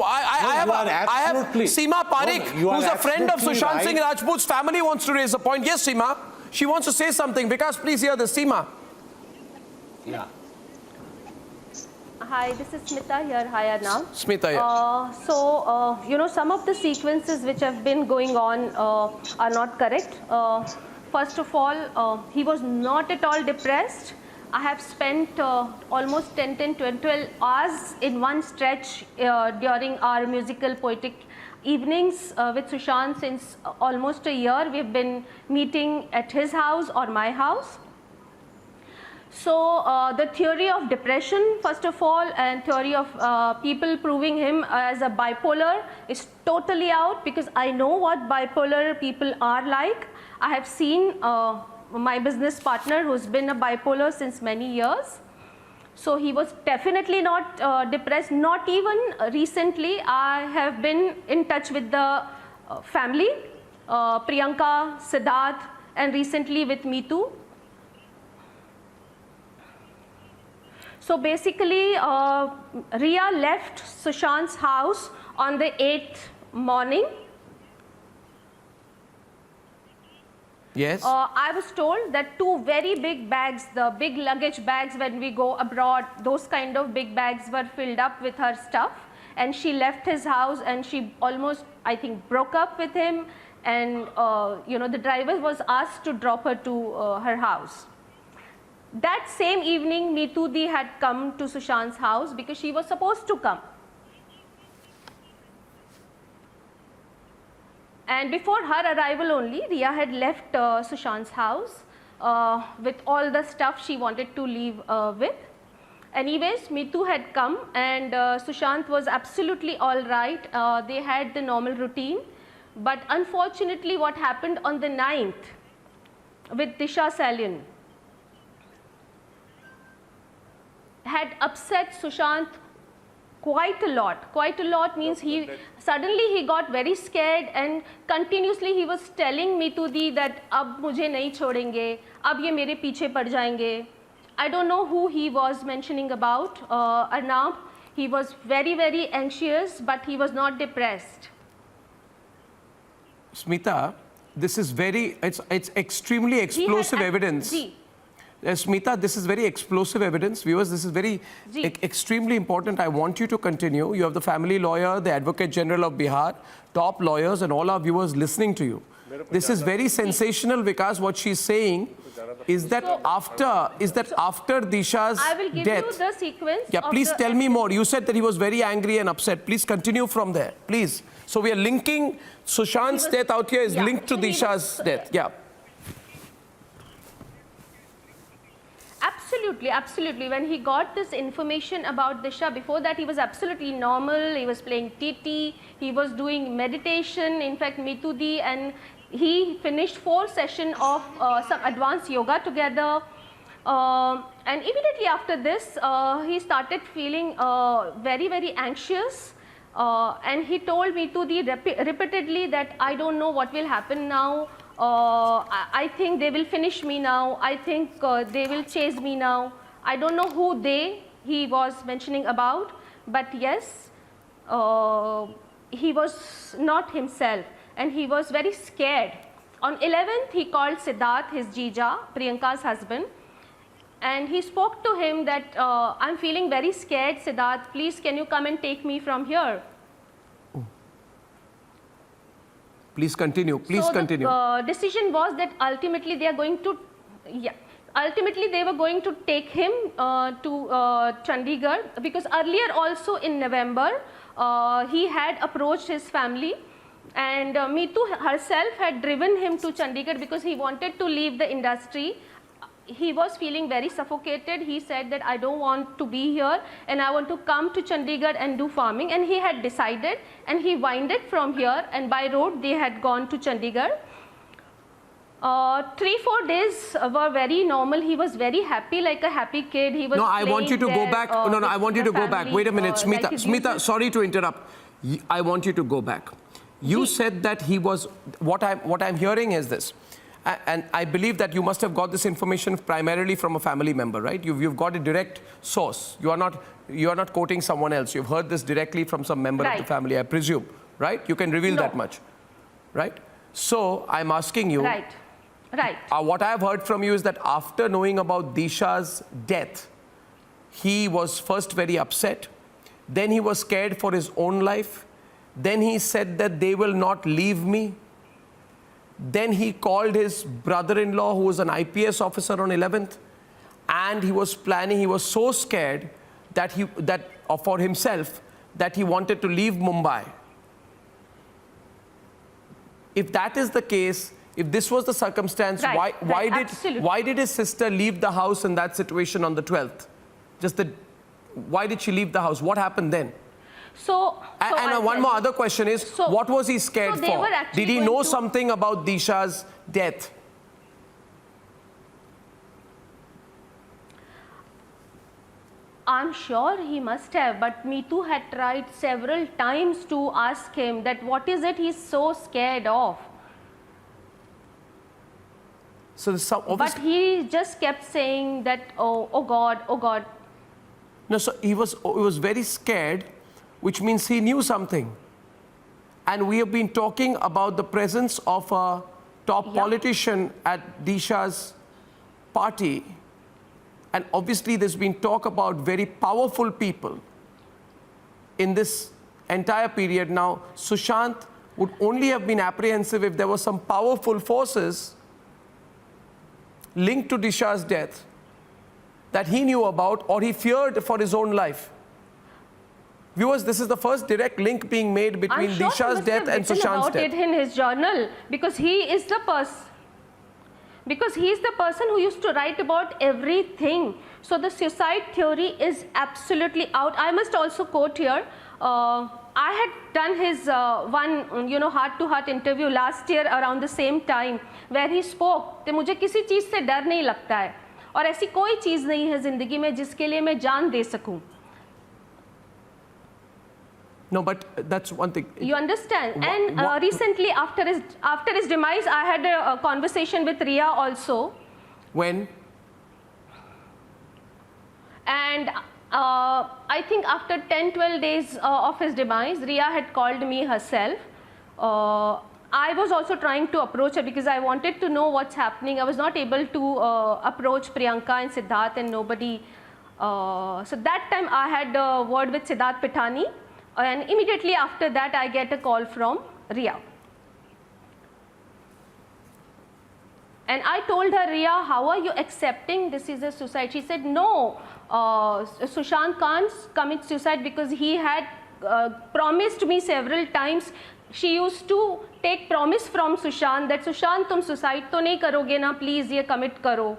I have Smita Parikh, who's a friend of Sushant Singh Rajput's family, wants to raise a point. Yes, Seema. She wants to say something. Vikas, please hear this. Seema. Yeah. Hi, this is Smita here. Hi, Arnab. Smita, yes. You know, some of the sequences which have been going on are not correct. First of all, he was not at all depressed. I have spent almost 12 hours in one stretch during our musical poetic evenings with Sushant since almost a year. We've been meeting at his house or my house. So the theory of depression, first of all, and theory of people proving him as a bipolar is totally out, because I know what bipolar people are like. I have seen my business partner who's been a bipolar since many years. So he was definitely not depressed. Not even recently. I have been in touch with the family, Priyanka, Siddharth, and recently with Meetu. So basically, Ria left Sushant's house on the 8th morning. Yes. I was told that 2 very big bags, the big luggage bags when we go abroad, those kind of big bags were filled up with her stuff. And she left his house and she almost, I think, broke up with him. And, you know, the driver was asked to drop her to her house. That same evening, Meetu Di had come to Sushant's house because she was supposed to come. And before her arrival only, Ria had left Sushant's house with all the stuff she wanted to leave with. Anyways, Meetu had come and Sushant was absolutely all right. They had the normal routine. But unfortunately, what happened on the 9th with Disha Salian had upset Sushant quite a lot. Quite a lot means he got very scared and continuously he was telling Meetu Di that ab mujhe nahi chhodenge, ab ye mere piche pad jayenge. I don't know who he was mentioning about, Arnab. He was very, very anxious, but he was not depressed. Smita, this is it's extremely explosive evidence. Smita, this is very explosive evidence. Viewers, this is very extremely important. I want you to continue. You have the family lawyer, the Advocate General of Bihar, top lawyers, and all our viewers listening to you. This is very sensational, Vikas. What she's saying is that after Disha's I will give death, you the sequence. Yeah, please tell me more. You said that he was very angry and upset. Please continue from there, please. So we are linking Sushant's death out here is linked to Disha's death. Yeah. Absolutely, absolutely. When he got this information about Disha, before that he was absolutely normal. He was playing TT, he was doing meditation. In fact, Meetu Di and he finished 4 sessions of some advanced yoga together. And immediately after this, he started feeling very, very anxious. And he told Meetu Di repeatedly that I don't know what will happen now. I think they will finish me now. I think they will chase me now. I don't know who he was mentioning about, but yes, he was not himself and he was very scared. On 11th, he called Siddharth, his Jija, Priyanka's husband, and he spoke to him that I'm feeling very scared, Siddharth, please can you come and take me from here? Please continue. Please continue. The decision was that ultimately they are going to, ultimately they were going to take him to Chandigarh, because earlier also in November he had approached his family and Meetu herself had driven him to Chandigarh because he wanted to leave the industry. He was feeling very suffocated. He said that I don't want to be here and I want to come to Chandigarh and do farming, and he had decided and he winded from here and by road they had gone to Chandigarh. 3-4 days were very normal. He was very happy, like a happy kid. He was No, I want you to go back. No, I want you to go back. Wait a minute, Smita. Smita, sorry to interrupt. I want you to go back. You said that he was, what I'm hearing is this. And I believe that you must have got this information primarily from a family member, right? You've got a direct source. You are not quoting someone else. You've heard this directly from some member of the family, I presume, right? You can reveal that much, right? So I'm asking you. Right. What I've heard from you is that after knowing about Disha's death, he was first very upset. Then he was scared for his own life. Then he said that they will not leave me. Then he called his brother-in-law, who was an IPS officer, on 11th, and he was planning. He was so scared that for himself that he wanted to leave Mumbai. If that is the case, if this was the circumstance, why did his sister leave the house in that situation on the 12th? Why did she leave the house? What happened then? And one more other question is, what was he scared for? Did he know something about Disha's death? I'm sure he must have, but Meetu had tried several times to ask him that what is it he's so scared of. But he just kept saying that, oh God, oh God. No, so he was very scared, which means he knew something. And we have been talking about the presence of a top politician at Disha's party. And obviously there's been talk about very powerful people in this entire period. Now, Sushant would only have been apprehensive if there were some powerful forces linked to Disha's death that he knew about or he feared for his own life. Viewers, this is the first direct link being made between Disha's death and Sushant's death. It in his journal because he is the person. Because he is the person who used to write about everything. So the suicide theory is absolutely out. I must also quote here. I had done his one, heart-to-heart interview last year around the same time, where he spoke. तो मुझे किसी चीज़ से डर नहीं लगता है, और ऐसी कोई चीज़ नहीं है ज़िंदगी में जिसके लिए मैं जान दे सकूं. No, but that's one thing. You understand? And recently, after his demise, I had a conversation with Riya also. When? And I think after 10-12 days of his demise, Riya had called me herself. I was also trying to approach her because I wanted to know what's happening. I was not able to approach Priyanka and Siddharth and nobody. So that time I had a word with Siddharth Pitani. And immediately after that, I get a call from Riya. And I told her, Riya, how are you accepting this is a suicide? She said, no, Sushant can't commit suicide because he had promised me several times. She used to take promise from Sushant that Sushant, tum suicide to nahi karoge na, please ye commit karo.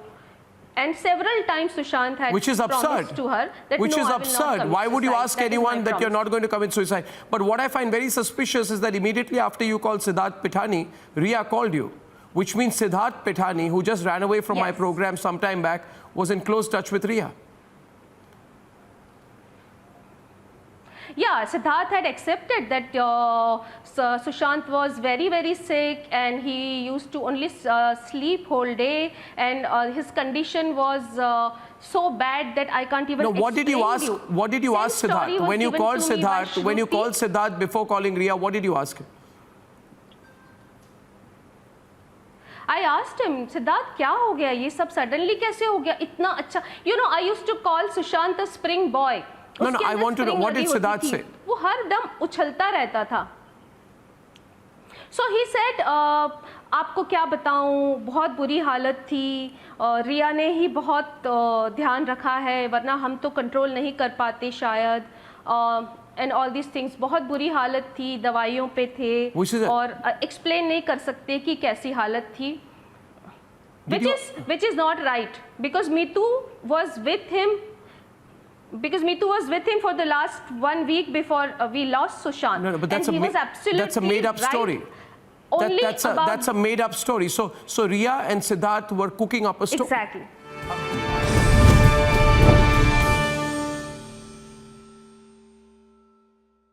And several times Sushant had promised to her that Which no, is I will absurd. not Why would you suicide. ask anyone that you're not going to commit suicide? But what I find very suspicious is that immediately after you called Siddharth Pitani, Riya called you, which means Siddharth Pitani, who just ran away from my program some time back, was in close touch with Riya. Yeah, Siddharth had accepted that Sushant was very, very sick and he used to only sleep whole day, and his condition was so bad that I can't even explain. What did you ask? What did you ask Siddharth when you called Siddharth? When you called Siddharth before calling Riya, what did you ask him? I asked him, Siddharth, क्या हो गया? ये सब suddenly कैसे हो गया? इतना अच्छा. You know, I used to call Sushant a spring boy. No, I want to know, what did Siddharth say? वो हर दम उछलता रहता था. So he said, आपको क्या बताऊं, बहुत बुरी हालत थी, रिया ने ही बहुत ध्यान रखा है, वरना हम तो कंट्रोल नहीं कर पाते शायद, and all these things. बहुत बुरी हालत थी, दवाइयों पे थे, और explain नहीं कर सकते कि कैसी हालत थी. Which is not right, because Meetu was with him. Because Meetu was with him for the last 1 week before we lost Sushant. No, but that's a made-up story. That's a made-up story. So Riya and Siddharth were cooking up a story. Exactly.